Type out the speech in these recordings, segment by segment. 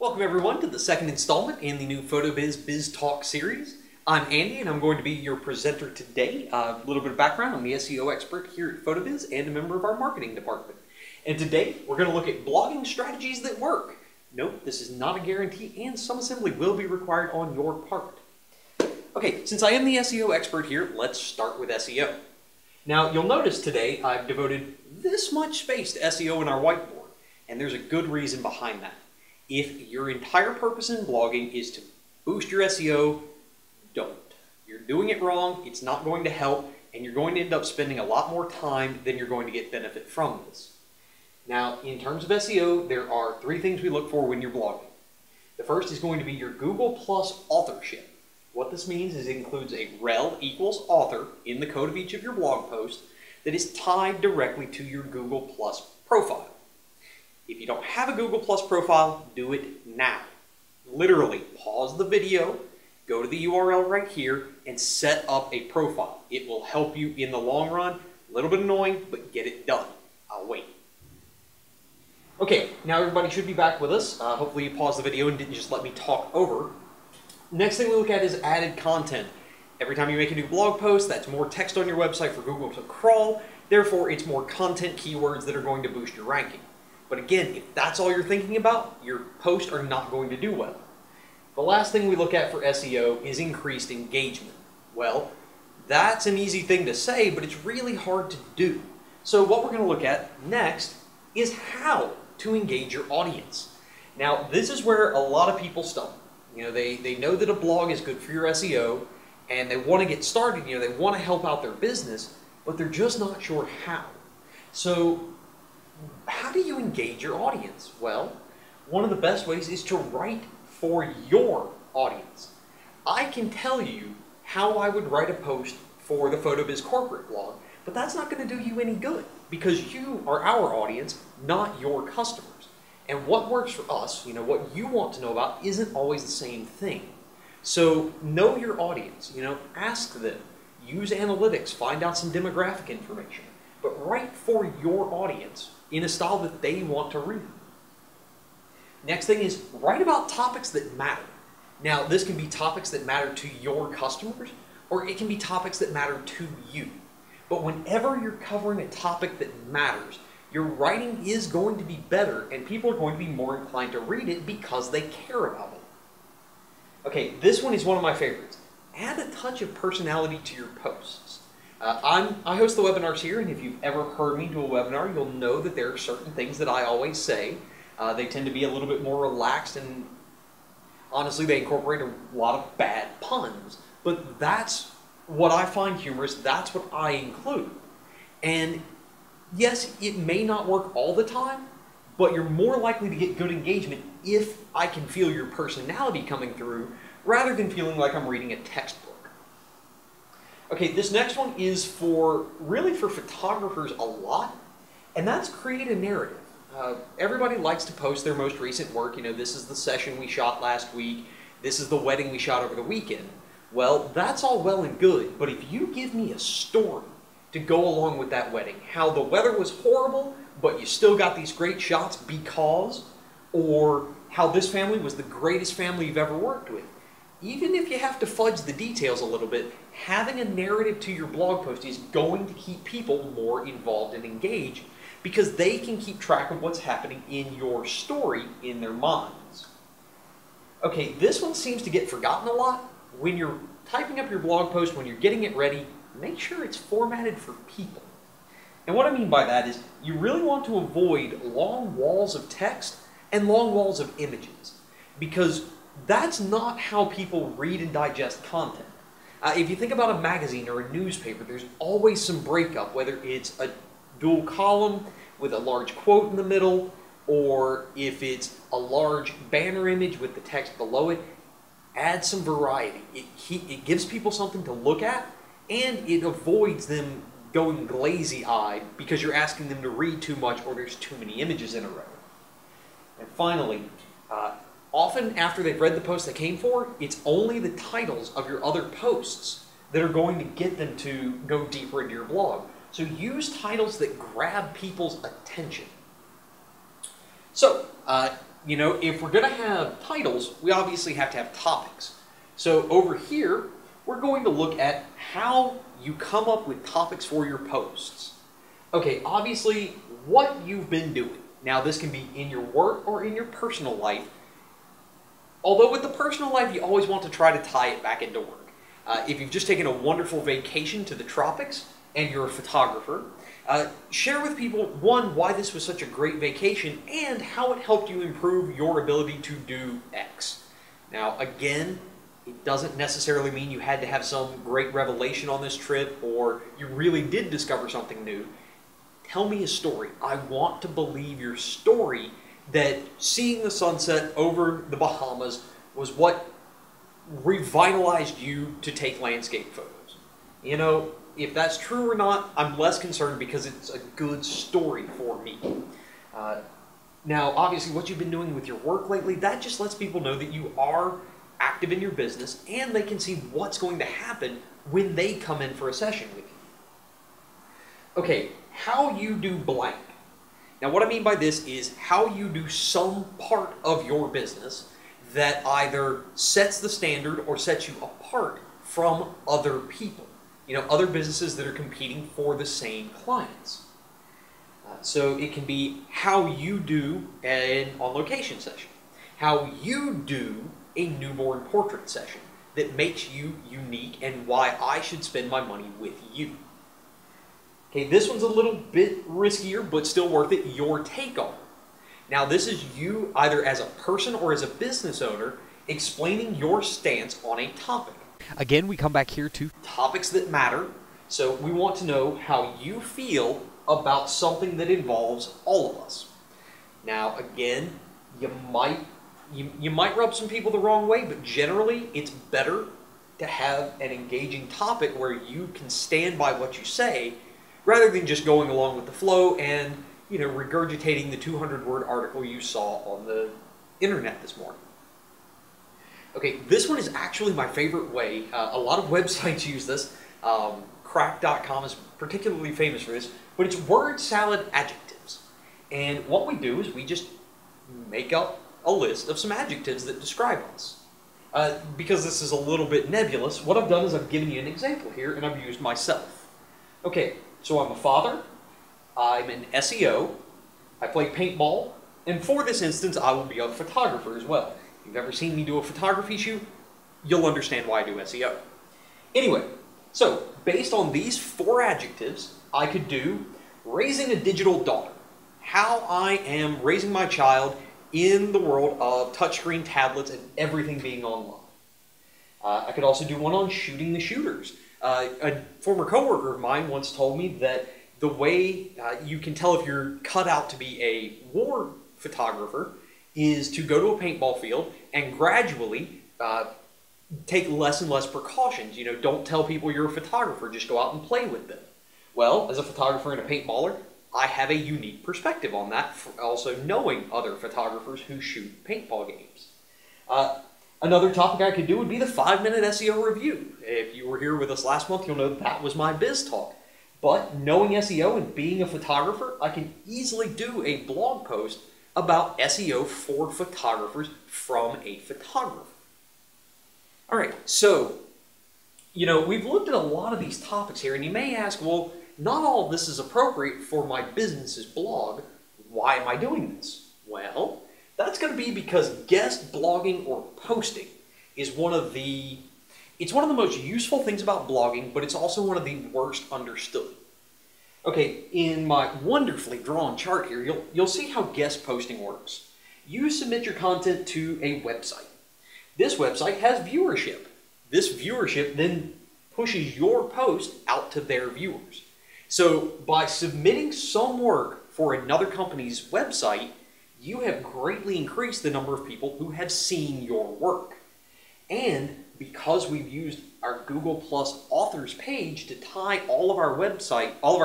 Welcome everyone to the second installment in the new PhotoBiz BizTalk series. I'm Andy and I'm going to be your presenter today. A little bit of background, I'm the SEO expert here at PhotoBiz and a member of our marketing department. And today we're going to look at blogging strategies that work. Note, this is not a guarantee and some assembly will be required on your part. Okay, since I am the SEO expert here, let's start with SEO. Now you'll notice today I've devoted this much space to SEO in our whiteboard, and there's a good reason behind that. If your entire purpose in blogging is to boost your SEO, don't. You're doing it wrong, it's not going to help, and you're going to end up spending a lot more time than you're going to get benefit from this. Now, in terms of SEO, there are three things we look for when you're blogging. The first is going to be your Google Plus authorship. What this means is it includes a rel equals author in the code of each of your blog posts that is tied directly to your Google Plus profile. If you don't have a Google Plus profile, do it now. Literally, pause the video, go to the URL right here, and set up a profile. It will help you in the long run. A little bit annoying, but get it done. I'll wait. Okay, now everybody should be back with us. Hopefully you paused the video and didn't just let me talk over. Next thing we look at is added content. Every time you make a new blog post, that's more text on your website for Google to crawl. Therefore, it's more content keywords that are going to boost your ranking. But again, if that's all you're thinking about, your posts are not going to do well. The last thing we look at for SEO is increased engagement. Well, that's an easy thing to say, but it's really hard to do. So what we're going to look at next is how to engage your audience. Now, this is where a lot of people stumble. You know, they know that a blog is good for your SEO, and they want to get started, they want to help out their business, but they're just not sure how. So, how do you engage your audience? Well, one of the best ways is to write for your audience. I can tell you how I would write a post for the PhotoBiz corporate blog, but that's not going to do you any good because you are our audience, not your customers. And what works for us, what you want to know about isn't always the same thing. So know your audience, ask them, use analytics, find out some demographic information, but write for your audience in a style that they want to read. Next thing is write about topics that matter. Now, this can be topics that matter to your customers, or it can be topics that matter to you. But whenever you're covering a topic that matters, your writing is going to be better, and people are going to be more inclined to read it because they care about it. Okay, this one is one of my favorites. Add a touch of personality to your posts. I host the webinars here, and if you've ever heard me do a webinar, you'll know that there are certain things that I always say. They tend to be a little bit more relaxed, and honestly, they incorporate a lot of bad puns. But that's what I find humorous. That's what I include. And yes, it may not work all the time, but you're more likely to get good engagement if I can feel your personality coming through, rather than feeling like I'm reading a textbook. Okay, this next one is really for photographers a lot, and that's create a narrative. Everybody likes to post their most recent work. This is the session we shot last week. This is the wedding we shot over the weekend. Well, that's all well and good, but if you give me a story to go along with that wedding, how the weather was horrible, but you still got these great shots because, or how this family was the greatest family you've ever worked with, even if you have to fudge the details a little bit, having a narrative to your blog post is going to keep people more involved and engaged because they can keep track of what's happening in your story in their minds. Okay, this one seems to get forgotten a lot. When you're typing up your blog post, when you're getting it ready, make sure it's formatted for people. And what I mean by that is you really want to avoid long walls of text and long walls of images because that's not how people read and digest content. If you think about a magazine or a newspaper, there's always some breakup, whether it's a dual column with a large quote in the middle, or if it's a large banner image with the text below it. Add some variety. It gives people something to look at, and it avoids them going glazy-eyed because you're asking them to read too much or there's too many images in a row. And finally, often after they've read the post they came for, it's only the titles of your other posts that are going to get them to go deeper into your blog. So use titles that grab people's attention. So, you know, if we're going to have titles, we obviously have to have topics. So over here, we're going to look at how you come up with topics for your posts. Okay, obviously, what you've been doing. Now, this can be in your work or in your personal life. Although with the personal life, you always want to try to tie it back into work. If you've just taken a wonderful vacation to the tropics and you're a photographer, share with people, one, why this was such a great vacation and how it helped you improve your ability to do X. Now, again, it doesn't necessarily mean you had to have some great revelation on this trip or you really did discover something new. Tell me a story. I want to believe your story that seeing the sunset over the Bahamas was what revitalized you to take landscape photos. You know, if that's true or not, I'm less concerned because it's a good story for me. Now, obviously, what you've been doing with your work lately, that just lets people know that you are active in your business and they can see what's going to happen when they come in for a session with you. Okay, how you do blank. Now, what I mean by this is how you do some part of your business that either sets the standard or sets you apart from other people. You know, other businesses that are competing for the same clients. So it can be how you do an on-location session, how you do a newborn portrait session that makes you unique and why I should spend my money with you. Okay, this one's a little bit riskier, but still worth it, your take on it. Now, this is you either as a person or as a business owner explaining your stance on a topic. Again, we come back here to Topics that matter. So we want to know how you feel about something that involves all of us. Now, again, you might rub some people the wrong way, but generally it's better to have an engaging topic where you can stand by what you say rather than just going along with the flow and, you know, regurgitating the 200-word article you saw on the internet this morning. Okay, this one is actually my favorite way. A lot of websites use this. Crack.com is particularly famous for this, but it's word salad adjectives. And what we do is we just make up a list of some adjectives that describe us. Because this is a little bit nebulous, what I've done is I've given you an example here, and I've used myself. Okay, so I'm a father, I'm an SEO, I play paintball, and for this instance, I will be a photographer as well. If you've ever seen me do a photography shoot, you'll understand why I do SEO. Anyway, so based on these 4 adjectives, I could do raising a digital daughter, how I am raising my child in the world of touchscreen tablets and everything being online. I could also do one on shooting the shooters. A former coworker of mine once told me that the way you can tell if you're cut out to be a war photographer is to go to a paintball field and gradually take less and less precautions. You know, don't tell people you're a photographer, just go out and play with them. Well, as a photographer and a paintballer, I have a unique perspective on that, for also knowing other photographers who shoot paintball games. Another topic I could do would be the 5-minute SEO review. If you were here with us last month, you'll know that was my BizTalk. But knowing SEO and being a photographer, I can easily do a blog post about SEO for photographers from a photographer. All right, so, you know, we've looked at a lot of these topics here, and you may ask, well, not all of this is appropriate for my business's blog. Why am I doing this? Well, that's going to be because guest blogging or posting is one of the most useful things about blogging, but it's also one of the worst understood. Okay, in my wonderfully drawn chart here, you'll see how guest posting works. You submit your content to a website. This website has viewership. This viewership then pushes your post out to their viewers. So by submitting some work for another company's website, you have greatly increased the number of people who have seen your work. And because we've used our Google Plus authors page to tie all of our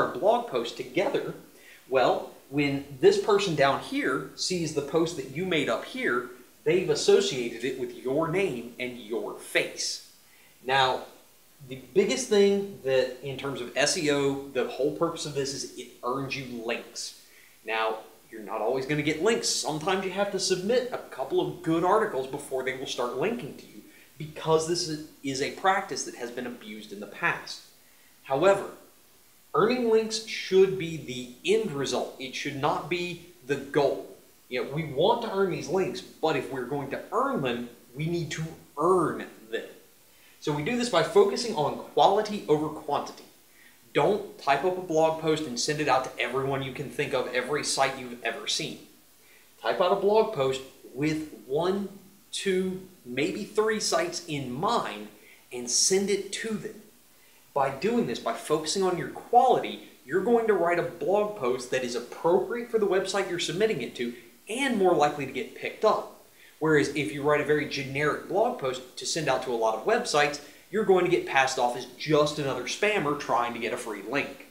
blog posts together, well, when this person down here sees the post that you made up here, they've associated it with your name and your face. Now, the biggest thing that in terms of SEO, the whole purpose of this is it earns you links. Now, You're not always going to get links. Sometimes you have to submit a couple of good articles before they will start linking to you, because this is a practice that has been abused in the past. However, earning links should be the end result. It should not be the goal. You know, we want to earn these links, but if we're going to earn them, we need to earn them. So we do this by focusing on quality over quantity. Don't type up a blog post and send it out to everyone you can think of, every site you've ever seen. Type out a blog post with 1, 2, maybe 3 sites in mind and send it to them. By doing this, by focusing on your quality, you're going to write a blog post that is appropriate for the website you're submitting it to and more likely to get picked up. Whereas if you write a very generic blog post to send out to a lot of websites, you're going to get passed off as just another spammer trying to get a free link.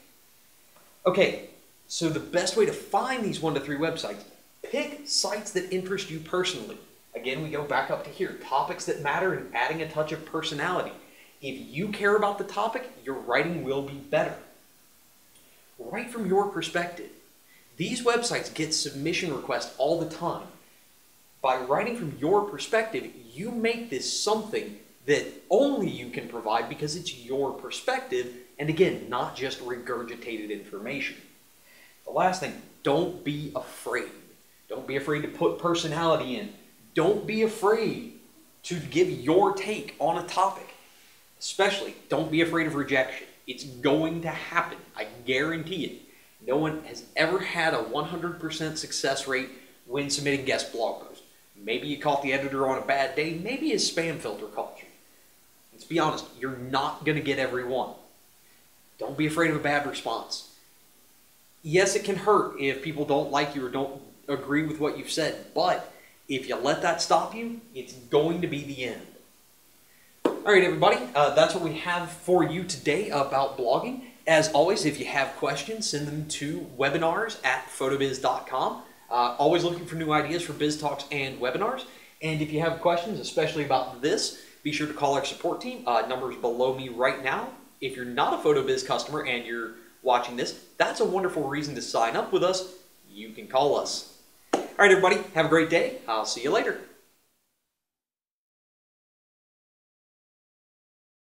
Okay, so the best way to find these 1 to 3 websites, pick sites that interest you personally. Again, we go back up to here, topics that matter and adding a touch of personality. If you care about the topic, your writing will be better. Write from your perspective. These websites get submission requests all the time. By writing from your perspective, you make this something that only you can provide because it's your perspective, and again, not just regurgitated information. The last thing, don't be afraid. Don't be afraid to put personality in. Don't be afraid to give your take on a topic. Especially, don't be afraid of rejection. It's going to happen. I guarantee it. No one has ever had a 100% success rate when submitting guest blog posts. Maybe you caught the editor on a bad day. Maybe his spam filter caught you. Let's be honest, you're not going to get every one. Don't be afraid of a bad response. Yes, it can hurt if people don't like you or don't agree with what you've said, but if you let that stop you, it's going to be the end. All right, everybody, that's what we have for you today about blogging. As always, if you have questions, send them to webinars@photobiz.com. Always looking for new ideas for BizTalks and webinars. And if you have questions, especially about this, be sure to call our support team. Numbers below me right now. If you're not a PhotoBiz customer and you're watching this, that's a wonderful reason to sign up with us. You can call us. All right, everybody, have a great day. I'll see you later.